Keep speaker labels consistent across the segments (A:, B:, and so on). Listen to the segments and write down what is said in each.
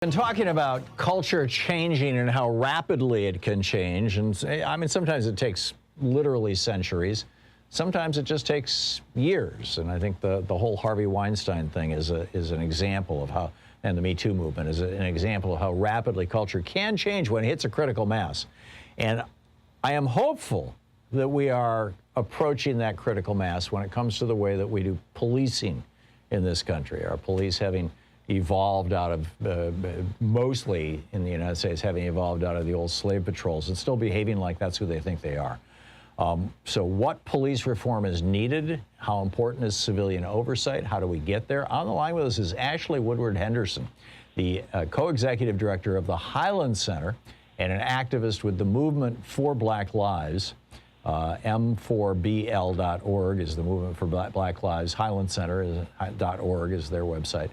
A: Been talking about culture changing and how rapidly it can change. And I mean, sometimes it takes literally centuries. Sometimes it just takes years. And I think the whole Harvey Weinstein thing is an example of how, and the Me Too movement is an example of how rapidly culture can change when it hits a critical mass. And I am hopeful that we are approaching that critical mass when it comes to the way that we do policing in this country. Our police having evolved out of, mostly in the United States, having evolved out of the old slave patrols and still behaving like that's who they think they are. So what police reform is needed? How important is civilian oversight? How do we get there? On the line with us is AshLee Woodard Henderson, the co-executive director of the Highland Center and an activist with the Movement for Black Lives. M4BL.org is the Movement for Black Lives. Highland Center .org is their website.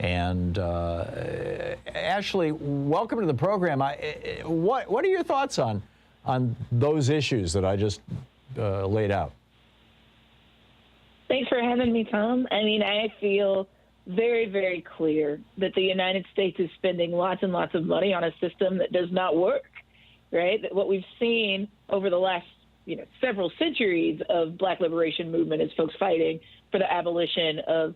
A: And AshLee, welcome to the program. What are your thoughts on those issues that I just laid out?
B: Thanks for having me, Tom. I mean, I feel very, very clear that the United States is spending lots and lots of money on a system that does not work, right? That what we've seen over the last several centuries of Black liberation movement is folks fighting for the abolition of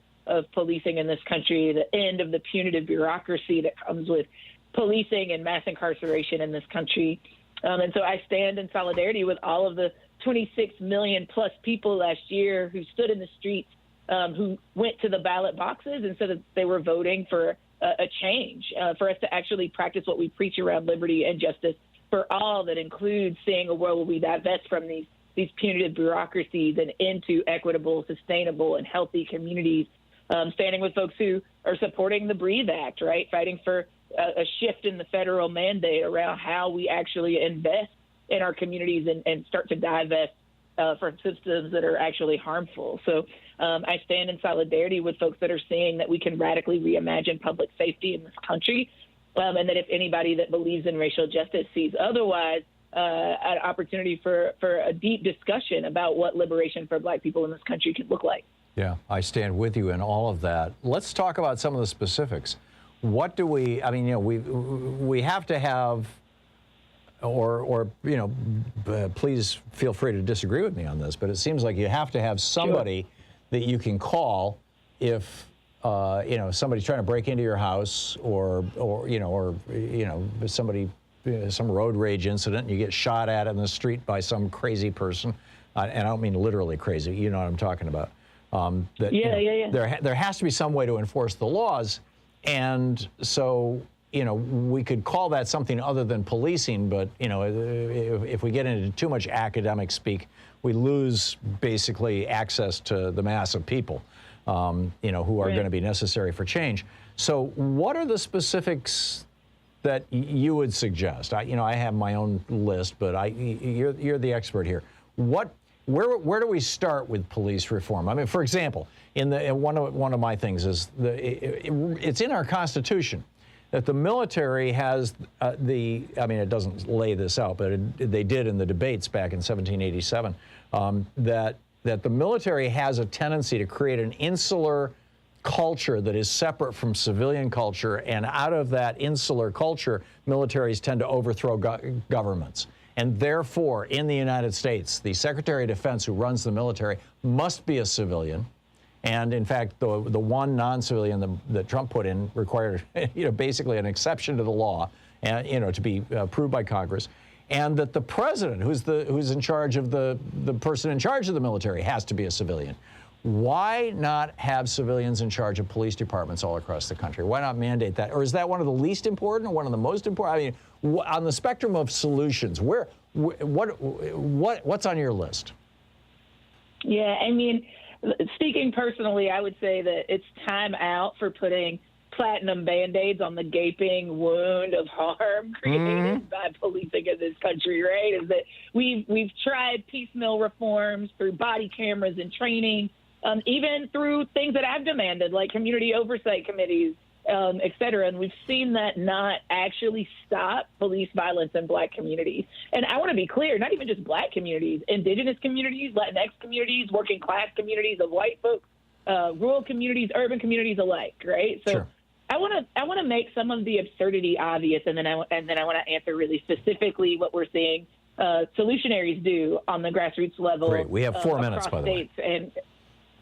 B: policing in this country, the end of the punitive bureaucracy that comes with policing and mass incarceration in this country. And so I stand in solidarity with all of the 26 million plus people last year who stood in the streets, who went to the ballot boxes and said that they were voting for a change, for us to actually practice what we preach around liberty and justice for all, that includes seeing a world where we divest from these punitive bureaucracies and into equitable, sustainable, and healthy communities. Standing with folks who are supporting the BREATHE Act, right? Fighting for a shift in the federal mandate around how we actually invest in our communities and start to divest from systems that are actually harmful. So I stand in solidarity with folks that are seeing that we can radically reimagine public safety in this country, and that if anybody that believes in racial justice sees otherwise, an opportunity for a deep discussion about what liberation for Black people in this country could look like.
A: Yeah, I stand with you in all of that. Let's talk about some of the specifics. What do we, I mean, we have to have, please feel free to disagree with me on this, but it seems like you have to have somebody that you can call if, somebody's trying to break into your house or somebody, some road rage incident, and you get shot at in the street by some crazy person. And I don't mean literally crazy, you know what I'm talking about. There has to be some way to enforce the laws, and so we could call that something other than policing. But if we get into too much academic speak, we lose basically access to the mass of people, who are going to be necessary for change. So, what are the specifics that you would suggest? I have my own list, but you're the expert here. Where do we start with police reform? I mean, for example, one of my things is it's in our Constitution that the military has it doesn't lay this out, but they did in the debates back in 1787, that the military has a tendency to create an insular culture that is separate from civilian culture, and out of that insular culture, militaries tend to overthrow governments. And therefore, in the United States, the Secretary of Defense who runs the military must be a civilian. And in fact, the one non-civilian that Trump put in required, basically an exception to the law, and to be approved by Congress. And that the president, who's in charge of the person in charge of the military, has to be a civilian. Why not have civilians in charge of police departments all across the country? Why not mandate that? Or is that one of the least important or one of the most important? I mean, on the spectrum of solutions, what's on your list?
B: Yeah, I mean, speaking personally, I would say that it's time out for putting platinum Band-Aids on the gaping wound of harm created by policing in this country, right? Is that we've tried piecemeal reforms through body cameras and training, even through things that I've demanded, like community oversight committees, et cetera. And we've seen that not actually stop police violence in Black communities. And I want to be clear, not even just Black communities, indigenous communities, Latinx communities, working class communities of white folks, rural communities, urban communities alike, right? So I want to make some of the absurdity obvious, and then I want to answer really specifically what we're seeing solutionaries do on the grassroots level.
A: Great. We have 4 minutes, by the way.
B: And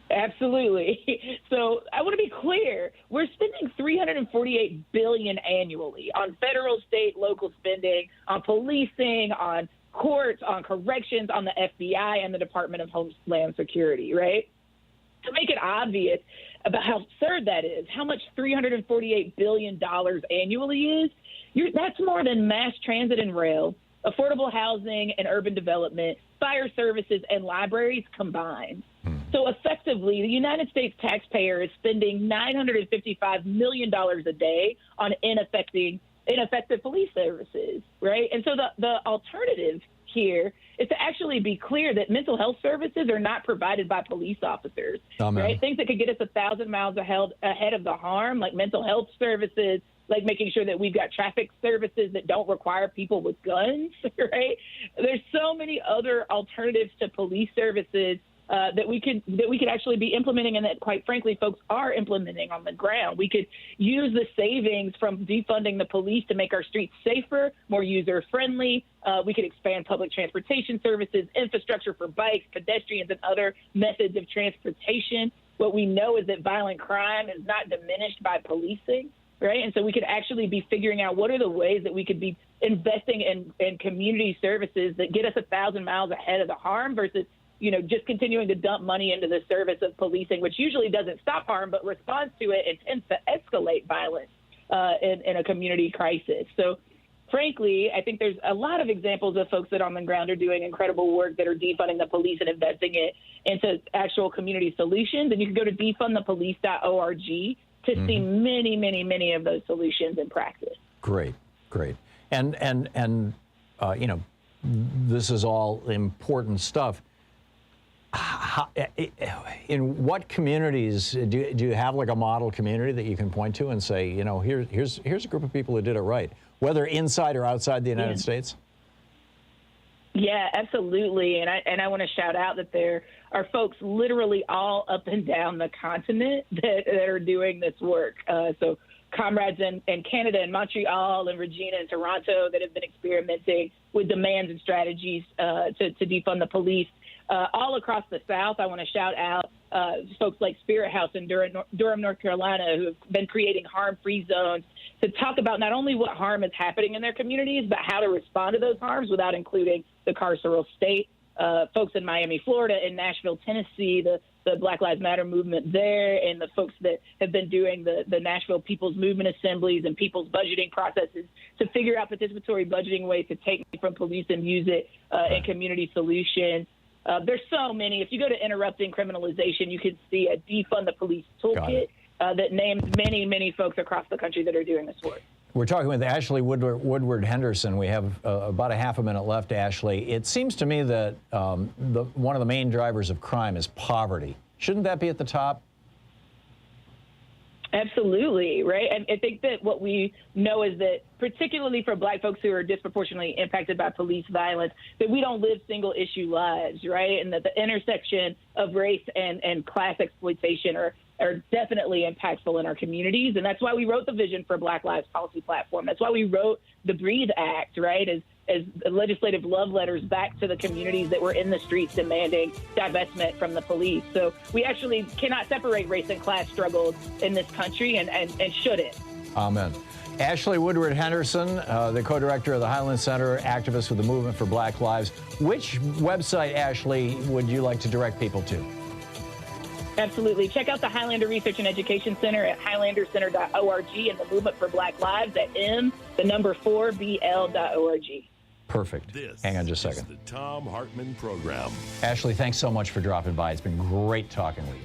B: absolutely. So I want to be clear. We're spending $348 billion annually on federal, state, local spending, on policing, on courts, on corrections, on the FBI and the Department of Homeland Security, right? To make it obvious about how absurd that is, how much $348 billion annually is, that's more than mass transit and rail, affordable housing and urban development, fire services, and libraries combined. So effectively, the United States taxpayer is spending $955 million a day on ineffective police services, right? And so the alternative here is to actually be clear that mental health services are not provided by police officers, right? Things that could get us 1,000 miles ahead of the harm, like mental health services, like making sure that we've got traffic services that don't require people with guns, right? There's so many other alternatives to police services that we could actually be implementing, and that, quite frankly, folks are implementing on the ground. We could use the savings from defunding the police to make our streets safer, more user-friendly. We could expand public transportation services, infrastructure for bikes, pedestrians, and other methods of transportation. What we know is that violent crime is not diminished by policing, right? And so we could actually be figuring out what are the ways that we could be investing in community services that get us 1,000 miles ahead of the harm versus just continuing to dump money into the service of policing, which usually doesn't stop harm, but responds to it and tends to escalate violence in a community crisis. So, frankly, I think there's a lot of examples of folks that on the ground are doing incredible work that are defunding the police and investing it into actual community solutions. And you can go to defundthepolice.org to see many, many, many of those solutions in practice.
A: Great. And this is all important stuff. In what communities do you have like a model community that you can point to and say, here's a group of people who did it right, whether inside or outside the United States?
B: Yeah, absolutely. And I want to shout out that there are folks literally all up and down the continent that are doing this work. So comrades in Canada and Montreal and Regina and Toronto that have been experimenting with demands and strategies to defund the police. All across the South, I want to shout out folks like Spirit House in Durham, North Carolina, who have been creating harm-free zones to talk about not only what harm is happening in their communities, but how to respond to those harms without including the carceral state. Folks in Miami, Florida, in Nashville, Tennessee, the Black Lives Matter movement there, and the folks that have been doing the Nashville People's Movement Assemblies and people's budgeting processes to figure out participatory budgeting ways to take money from police and use it in community solutions. There's so many. If you go to Interrupting Criminalization, you can see a Defund the Police toolkit that names many, many folks across the country that are doing this work.
A: We're talking with AshLee Woodard Henderson. We have about a half a minute left, AshLee. It seems to me that one of the main drivers of crime is poverty. Shouldn't that be at the top?
B: Absolutely, right? And I think that what we know is that, particularly for Black folks who are disproportionately impacted by police violence, that we don't live single-issue lives, right? And that the intersection of race and class exploitation are definitely impactful in our communities. And that's why we wrote the Vision for Black Lives policy platform. That's why we wrote the Breathe Act, right, as legislative love letters back to the communities that were in the streets demanding divestment from the police. So we actually cannot separate race and class struggles in this country and shouldn't.
A: Amen. AshLee Woodard Henderson, the co-director of the Highland Center, activist with the Movement for Black Lives. Which website, AshLee, would you like to direct people to?
B: Absolutely. Check out the Highlander Research and Education Center at highlandercenter.org and the Movement for Black Lives at m4bl.org.
A: Perfect. Hang on just a second.
C: The Thom Hartmann Program.
A: AshLee, thanks so much for dropping by. It's been great talking with you.